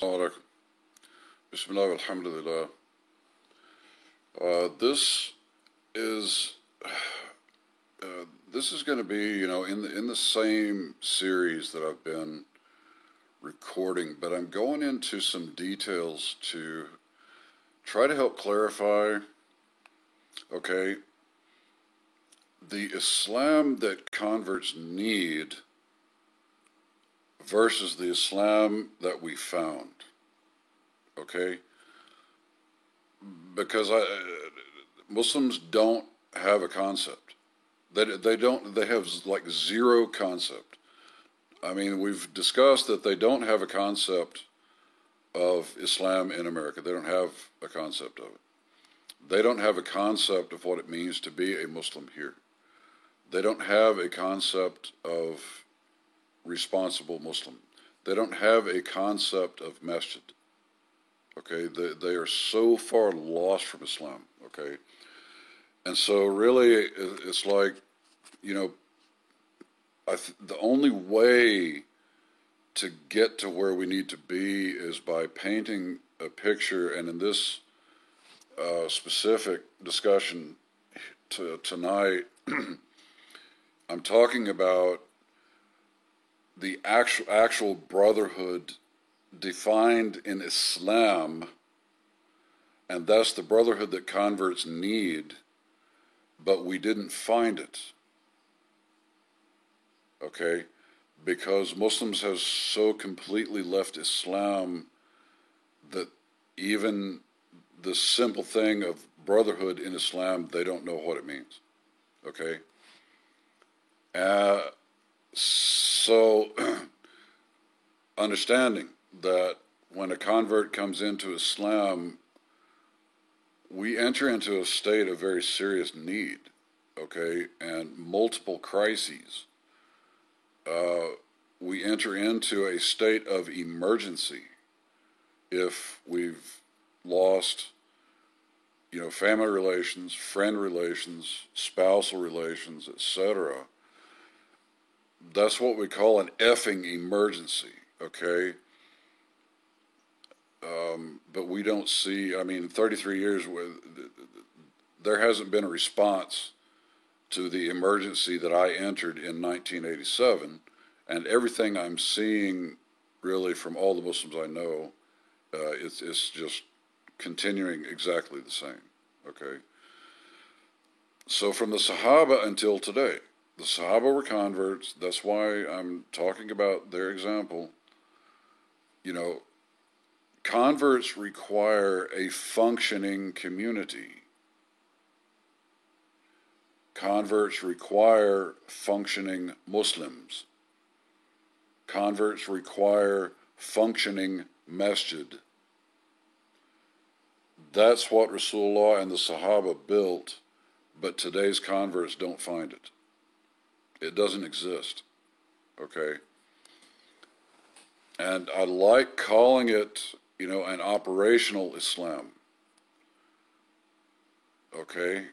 Alaikum. Bismillah, alhamdulillah. This is this is going to be, in the same series that I've been recording, but I'm going into some details to try to help clarify, okay, the Islam that converts need versus the Islam that we found, okay? Because Muslims don't have a concept. They have like zero concept. I mean, we've discussed that they don't have a concept of Islam in America. They don't have a concept of it. They don't have a concept of what it means to be a Muslim here. They don't have a concept of responsible Muslim. They don't have a concept of masjid. Okay, they are so far lost from Islam. Okay, and so really, it's like, you know, the only way to get to where we need to be is by painting a picture. And in this specific discussion tonight, I'm talking about the actual brotherhood defined in Islam, and that's the brotherhood that converts need, but we didn't find it. Okay? Because Muslims have so completely left Islam that even the simple thing of brotherhood in Islam, they don't know what it means. Okay? So, understanding that when a convert comes into Islam, we enter into a state of very serious need, okay, and multiple crises. We enter into a state of emergency if we've lost, family relations, friend relations, spousal relations, etc. That's what we call an effing emergency, okay? But we don't see, 33 years, there hasn't been a response to the emergency that I entered in 1987. And everything I'm seeing, really, from all the Muslims I know, it's just continuing exactly the same, okay? So from the Sahaba until today, the Sahaba were converts. That's why I'm talking about their example. Converts require a functioning community. Converts require functioning Muslims. Converts require functioning masjid. That's what Rasulullah and the Sahaba built, but today's converts don't find it. It doesn't exist, okay? And I like calling it, an operational Islam, okay?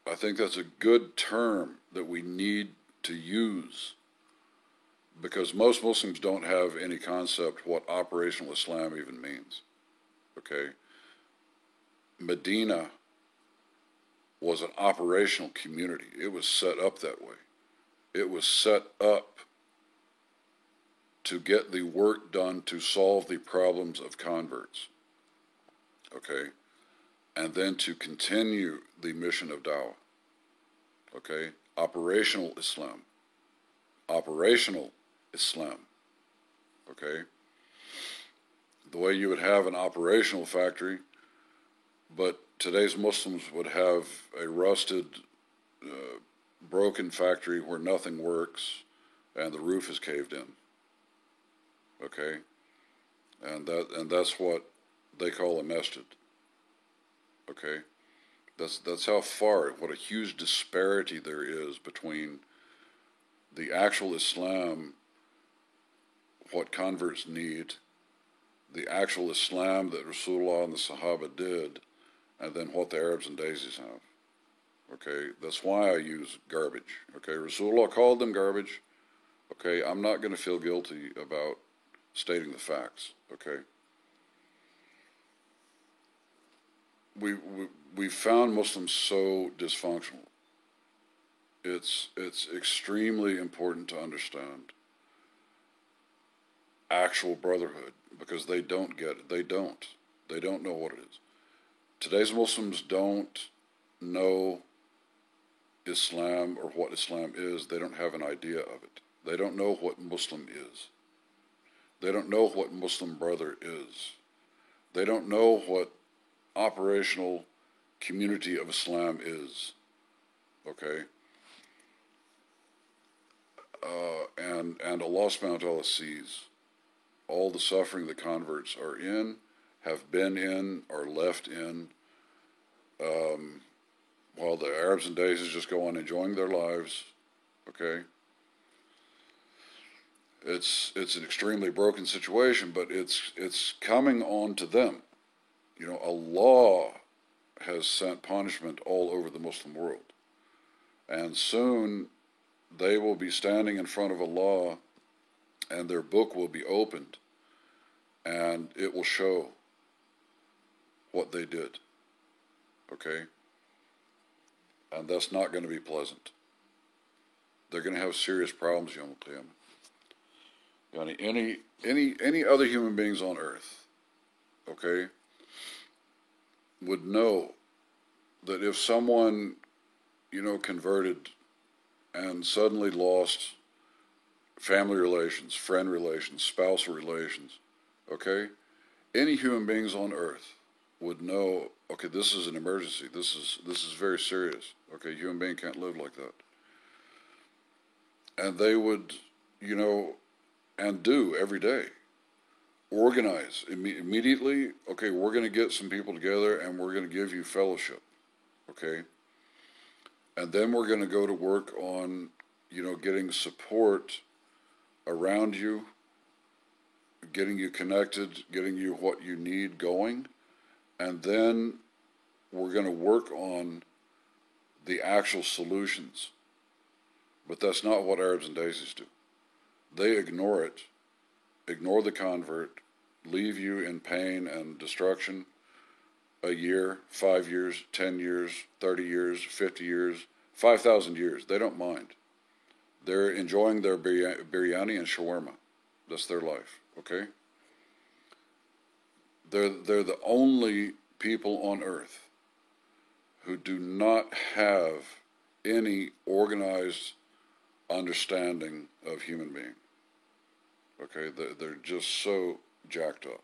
I think that's a good term that we need to use, because most Muslims don't have any concept what operational Islam even means, okay? Medina was an operational community. It was set up that way. It was set up to get the work done to solve the problems of converts, okay? And then to continue the mission of dawah, okay? Operational Islam. Operational Islam, okay? The way you would have an operational factory, but today's Muslims would have a rusted, broken factory where nothing works and the roof is caved in. Okay, and that's what they call a masjid. Okay, that's how far, what a huge disparity there is between the actual Islam, what converts need, the actual Islam that Rasulullah and the Sahaba did, and then what the Arabs and daisies have. Okay, that's why I use garbage. Okay, Rasulullah called them garbage. Okay, I'm not going to feel guilty about stating the facts, okay? we, we, we found Muslims so dysfunctional. It's extremely important to understand actual brotherhood because they don't get it. They don't. They don't know what it is. Today's Muslims don't know Islam or what Islam is. They don't have an idea of it. They don't know what Muslim is. They don't know what Muslim brother is. They don't know what operational community of Islam is. Okay? And Allah subhanahu wa ta'ala sees all the suffering the converts are in, have been in, are left in, while the Arabs and Dazis just go on enjoying their lives. Okay? It's an extremely broken situation, but it's coming on to them. You know, Allah has sent punishment all over the Muslim world. And soon they will be standing in front of Allah and their book will be opened and it will show what they did. Okay? And that's not going to be pleasant. They're going to have serious problems, Yom Qiyamah. Any other human beings on earth, okay, would know that if someone, you know, converted and suddenly lost family relations, friend relations, spousal relations, okay, any human beings on earth would know, okay, this is an emergency. This is very serious. Okay, a human being can't live like that. And they would, you know, and do every day. Organize immediately. Okay, we're going to get some people together and we're going to give you fellowship. Okay? And then we're going to go to work on, you know, getting support around you, getting you connected, getting you what you need going. And then we're going to work on the actual solutions. But that's not what Arabs and Dazis do. They ignore it, ignore the convert, leave you in pain and destruction a year, 5 years, 10 years, 30 years, 50 years, 5,000 years. They don't mind. They're enjoying their biryani and shawarma. That's their life, okay? They're the only people on earth who do not have any organized understanding of human being. Okay, they're just so jacked up.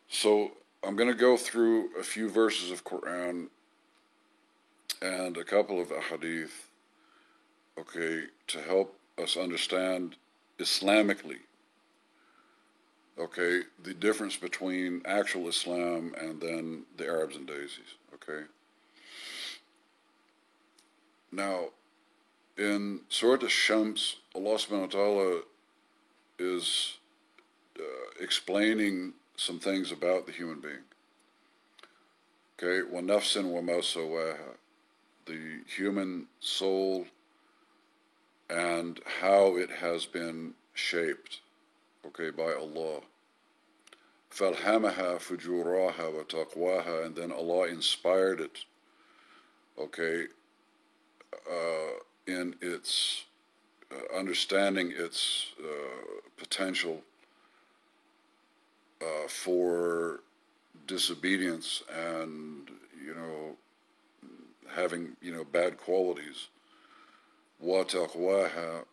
So I'm going to go through a few verses of Quran and a couple of ahadith, okay, to help us understand Islamically, okay, the difference between actual Islam and then the Arabs and Dazis, okay? Now, in Surah Ash-Shams, Allah subhanahu wa ta'ala is explaining some things about the human being. Okay, وَنَفْسٍ وَمَا سَوَّاهَا, the human soul and how it has been shaped, okay, by Allah. فَالْهَمَهَا فُجُورَاهَا وَتَقْوَاهَا, and then Allah inspired it, okay, in its understanding its potential for disobedience and, you know, having, you know, bad qualities. وَتَقْوَاهَا,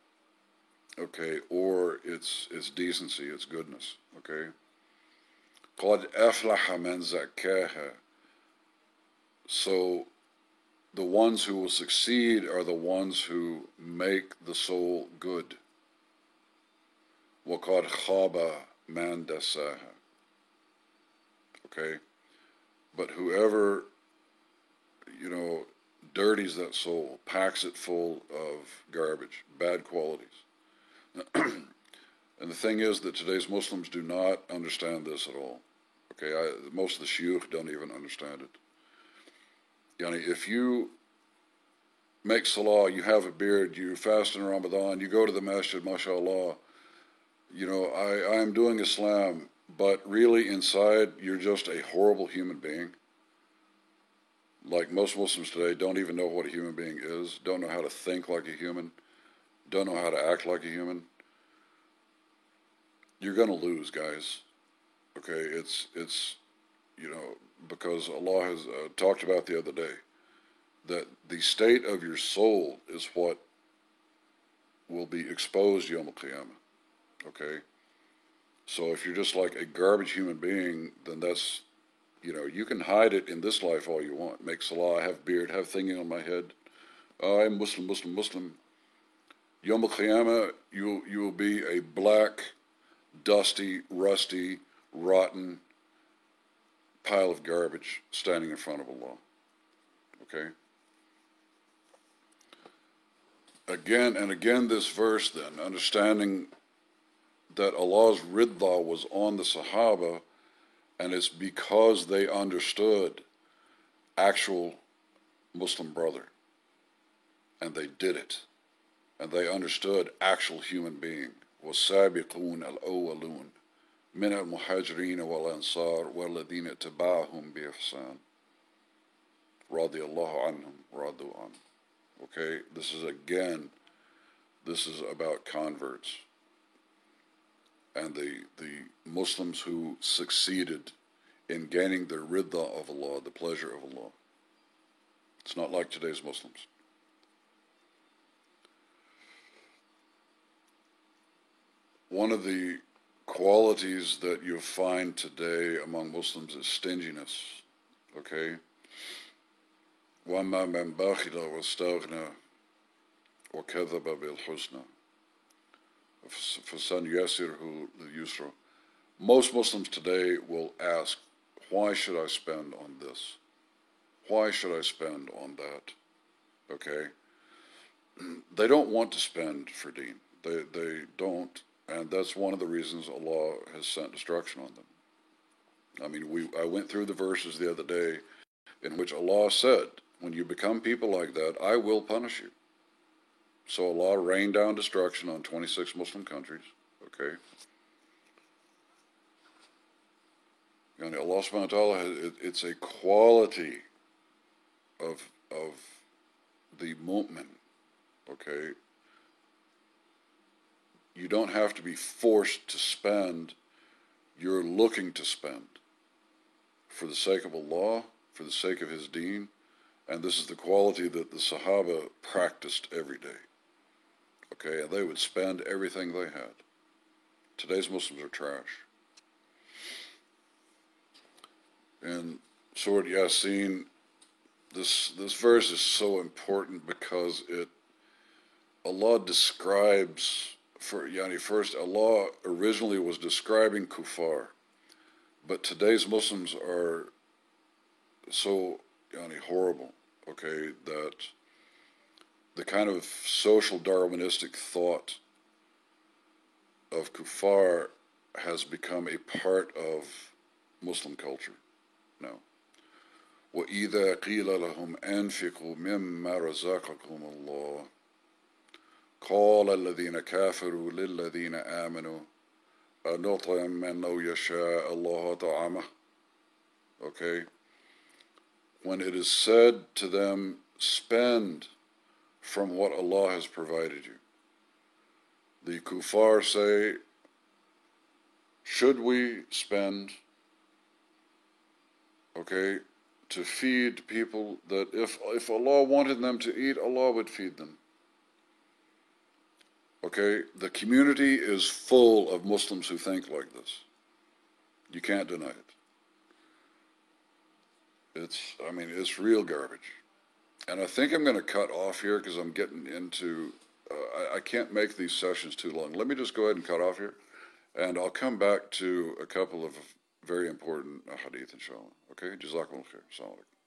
okay, or its decency, its goodness, okay. قَدْ أَفْلَحَ مَنْ زَكَّاهَا, so the ones who will succeed are the ones who make the soul good. وَقَدْ خَابَ مَنْ دَسَّاهَا, okay, but whoever, you know, dirties that soul, packs it full of garbage, bad qualities. And the thing is that today's Muslims do not understand this at all. Okay, most of the shuyukh don't even understand it. Yani, if you make salah, you have a beard, you fast in Ramadan, you go to the masjid, mashallah, you know, I am doing Islam, but really inside you're just a horrible human being. Like most Muslims today don't even know what a human being is, don't know how to think like a human, don't know how to act like a human, you're going to lose, guys. Okay, it's because Allah has talked about the other day that the state of your soul is what will be exposed Yom Al-Qiyamah. Okay, so if you're just like a garbage human being, then that's, you can hide it in this life all you want. Make salah, have beard, have thinking on my head. I'm Muslim, Muslim, Muslim. Yom Al-Qiyamah, you will be a black, dusty, rusty, rotten pile of garbage standing in front of Allah. Okay? Again and again, this verse, then, understanding that Allah's ridda was on the Sahaba, and it's because they understood actual Muslim brother, and they did it, and they understood actual human being. وَالسَّابِقُونَ الْأَوَّلُونَ مِنَ الْمُهَاجِرِينَ وَالْأَنصَارِ وَالَّذِينَ اتَّبَعُوهُم بِإِحْسَانٍ رَضِيَ اللَّهُ عَنْهُمْ وَرَضُوا عَنْهُ. Okay, this is about converts and the Muslims who succeeded in gaining the ridda of Allah, the pleasure of Allah. It's not like today's Muslims. One of the qualities that you find today among Muslims is stinginess. Okay? وَأَمَّا مَنْ بَخِلَ وَاسْتَغْنَى وَكَذَبَ بِالْحُسْنَى فَسَنُيَسِّرْهُ لِلْيُسْرَى. Most Muslims today will ask, why should I spend on this? Why should I spend on that? Okay? They don't want to spend for deen. They don't, and that's one of the reasons Allah has sent destruction on them. I mean, I went through the verses the other day in which Allah said, when you become people like that, I will punish you. So Allah rained down destruction on 26 Muslim countries. Okay? And Allah subhanahu wa ta'ala, it's a quality of the mu'min. Okay? You don't have to be forced to spend, you're looking to spend for the sake of Allah, for the sake of His deen, and this is the quality that the Sahaba practiced every day. Okay, and they would spend everything they had. Today's Muslims are trash. In Surah Yasin, this verse is so important because Allah describes, first Allah originally was describing kuffar, but today's Muslims are so horrible, okay, that the kind of social Darwinistic thought of kuffar has become a part of Muslim culture now. وَإِذَا قِيلَ لَهُمْ أَنْفِقُوا مِمَّا رَزَقَكُمُ اللَّهُ قَالَ الَّذِينَ كَافَرُوا لِلَّذِينَ آمَنُوا أَنُطْعِمُ مَنْ لَوْ يَشَاءُ اللَّهُ طَعَامَهُ. Okay? When it is said to them, spend from what Allah has provided you, the kuffar say, should we spend, okay, to feed people that if Allah wanted them to eat, Allah would feed them. Okay, the community is full of Muslims who think like this. You can't deny it. It's real garbage. And I think I'm going to cut off here because I'm getting into, I can't make these sessions too long. Let me just go ahead and cut off here, and I'll come back to a couple of very important hadith, inshallah. Okay, Jazakumullah khair. Assalamu alaikum.